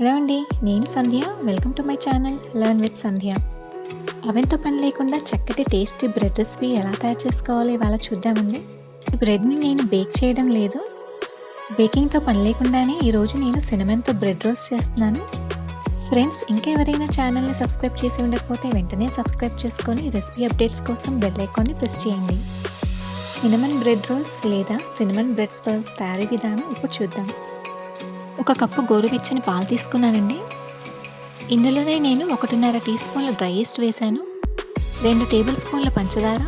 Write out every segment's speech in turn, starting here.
Hello అండి, నేను Sandhya. Welcome to my channel learn with Sandhya. అవెన్తో పని లేకుండా చక్కటి టేస్టీ బ్రెడ్ రెసిపీ ఎలా తయారు చేసుకోవాలో ఇవాళ చూద్దామండి. ఈ బ్రెడ్ని నేను బేక్ చేయడం లేదు, బేకింగ్తో పని లేకుండానే ఈరోజు నేను సినమన్తో బ్రెడ్ రోల్స్ చేస్తున్నాను. ఫ్రెండ్స్, ఇంకా ఎవరైనా ఛానల్ని సబ్స్క్రైబ్ చేసి ఉండకపోతే వెంటనే సబ్స్క్రైబ్ చేసుకొని రెసిపీ అప్డేట్స్ కోసం బెల్ ఐకాన్ని ప్రెస్ చేయండి. సినమన్ బ్రెడ్ రోల్స్ లేదా సినమన్ బ్రెడ్ స్పర్స్ తయారీ విధానం ఇప్పుడు చూద్దాం. ఒక కప్పు గోరువెచ్చని పాలు తీసుకున్నానండి. ఇందులోనే నేను 1.5 టీ స్పూన్ల డ్రై ఈస్ట్ వేశాను, 2 టేబుల్ స్పూన్ల పంచదార,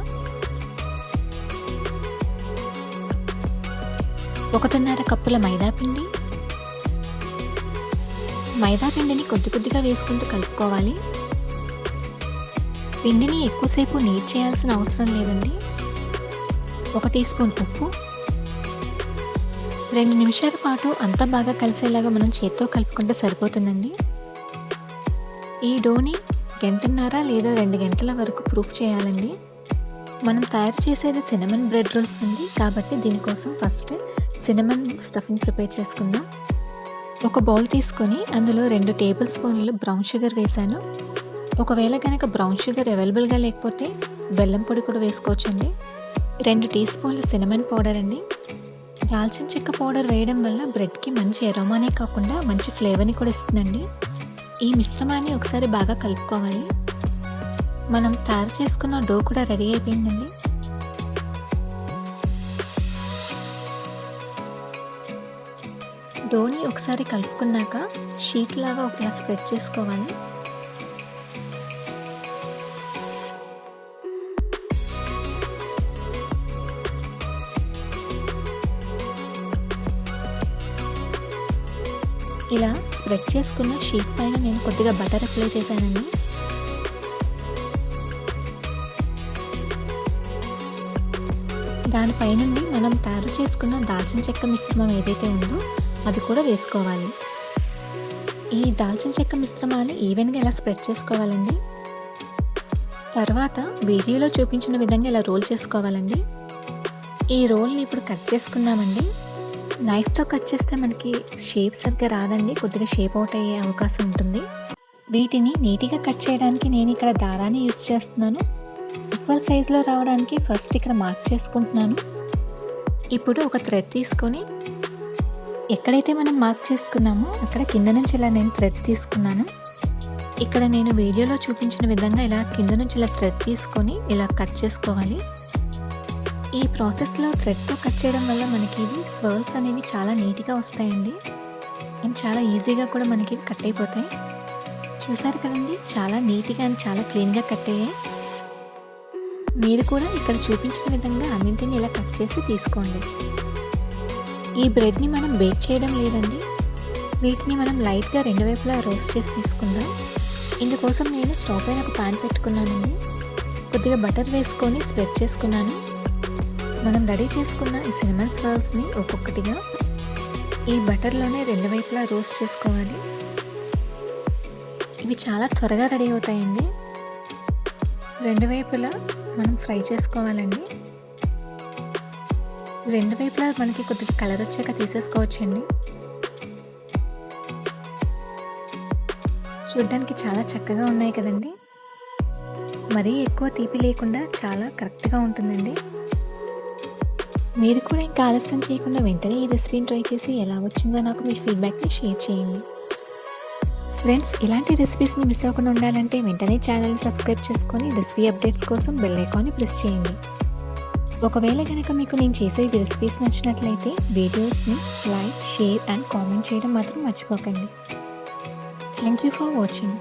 1.5 కప్పుల మైదాపిండి. మైదాపిండిని కొద్ది కొద్దిగా వేసుకుంటూ కలుపుకోవాలి. పిండిని ఎక్కువసేపు నీట్ చేయాల్సిన అవసరం లేదండి. 1 టీ స్పూన్ ఉప్పు, 2 నిమిషాల పాటు అంతా బాగా కలిసేలాగా మనం చేత్తో కలుపుకుంటే సరిపోతుందండి. ఈ డోని 1.5 లేదా 2 గంటల వరకు ప్రూఫ్ చేయాలండి. మనం తయారు చేసేది సినమన్ బ్రెడ్ రోల్స్ ఉంది కాబట్టి దీనికోసం ఫస్ట్ సినమన్ స్టఫింగ్ ప్రిపేర్ చేసుకుందాం. ఒక బౌల్ తీసుకొని అందులో 2 టేబుల్ స్పూన్లు బ్రౌన్ షుగర్ వేశాను. ఒకవేళ కనుక బ్రౌన్ షుగర్ అవైలబుల్గా లేకపోతే బెల్లం పొడి కూడా వేసుకోవచ్చండి. 2 టీ స్పూన్ల సినమన్ పౌడర్ అండి. దాల్చిన చెక్క పౌడర్ వేయడం వల్ల బ్రెడ్కి మంచి ఎరోమానే కాకుండా మంచి ఫ్లేవర్ని కూడా ఇస్తుందండి. ఈ మిశ్రమాన్ని ఒకసారి బాగా కలుపుకోవాలి. మనం తయారు చేసుకున్న డో కూడా రెడీ అయిపోయిందండి. డోని ఒకసారి కలుపుకున్నాక షీట్ లాగా ఒకలా స్ప్రెడ్ చేసుకోవాలి. ఇలా స్ప్రెడ్ చేసుకున్న షీట్ పైన నేను కొద్దిగా బటర్ అప్లై చేశానండి. దానిపై నుండి మనం తయారు చేసుకున్న దాల్చిన చెక్క మిశ్రమం ఏదైతే ఉందో అది కూడా వేసుకోవాలి. ఈ దాల్చిన చెక్క మిశ్రమాన్ని ఈవెన్గా ఇలా స్ప్రెడ్ చేసుకోవాలండి. తర్వాత వీడియోలో చూపించిన విధంగా ఇలా రోల్ చేసుకోవాలండి. ఈ రోల్ని ఇప్పుడు కట్ చేసుకున్నామండి. నైఫ్తో కట్ చేస్తే మనకి షేప్ సరిగ్గా రాదండి, కొద్దిగా షేప్ అవుట్ అయ్యే అవకాశం ఉంటుంది. వీటిని నీట్గా కట్ చేయడానికి నేను ఇక్కడ దారాన్ని యూస్ చేస్తున్నాను. ఈక్వల్ సైజులో రావడానికి ఫస్ట్ ఇక్కడ మార్క్ చేసుకుంటున్నాను. ఇప్పుడు ఒక థ్రెడ్ తీసుకొని ఎక్కడైతే మనం మార్క్ చేసుకున్నామో అక్కడ కింద నుంచి ఇలా నేను థ్రెడ్ తీసుకున్నాను. ఇక్కడ నేను వీడియోలో చూపించిన విధంగా ఇలా కింద నుంచి ఇలా థ్రెడ్ తీసుకొని ఇలా కట్ చేసుకోవాలి. ఈ ప్రాసెస్లో థ్రెడ్తో కట్ చేయడం వల్ల మనకి ఇవి స్వర్ల్స్ అనేవి చాలా నీట్గా వస్తాయండి. అండ్ చాలా ఈజీగా కూడా మనకి ఇవి కట్ అయిపోతాయి. చూసారు కదండి, చాలా నీట్గా అండ్ చాలా క్లీన్గా కట్ అయ్యాయి. మీరు కూడా ఇక్కడ చూపించిన విధంగా అన్నింటినీ ఇలా కట్ చేసి తీసుకోండి. ఈ బ్రెడ్ని మనం బేక్ చేయడం లేదండి, వీటిని మనం లైట్గా 2 వైపులా రోస్ట్ చేసి తీసుకుందాం. ఇందుకోసం నేను స్టవ్ పైన ఒక ప్యాన్ పెట్టుకున్నానండి. కొద్దిగా బటర్ వేసుకొని స్ప్రెడ్ చేసుకున్నాను. మనం రెడీ చేసుకున్న ఈ సినమన్ స్వర్ల్స్ని ఒక్కొక్కటిగా ఈ బటర్లోనే 2 వైపులా రోస్ట్ చేసుకోవాలి. ఇవి చాలా త్వరగా రెడీ అవుతాయండి. 2 వైపులా మనం ఫ్రై చేసుకోవాలండి. 2 వైపులా మనకి కొద్దిగా కలర్ వచ్చాక తీసేసుకోవచ్చండి. చూడ్డానికి చాలా చక్కగా ఉన్నాయి కదండి. మరీ ఎక్కువ తీపి లేకుండా చాలా కరెక్ట్గా ఉంటుందండి. మీరు కూడా ఇంకా ఆలస్యం చేయకుండా వెంటనే ఈ రెసిపీని ట్రై చేసి ఎలా వచ్చిందో నాకు మీ ఫీడ్బ్యాక్ని షేర్ చేయండి. ఫ్రెండ్స్, ఇలాంటి రెసిపీస్ని మిస్ అవ్వకుండా ఉండాలంటే వెంటనే ఛానల్ని సబ్స్క్రైబ్ చేసుకొని రెసిపీ అప్డేట్స్ కోసం బెల్ ఐకాన్ని ప్రెస్ చేయండి. ఒకవేళ కనుక మీకు నేను చేసే ఈ రెసిపీస్ నచ్చినట్లయితే వీడియోస్ని లైక్, షేర్ అండ్ కామెంట్ చేయడం మాత్రం మర్చిపోకండి. Thank you for watching.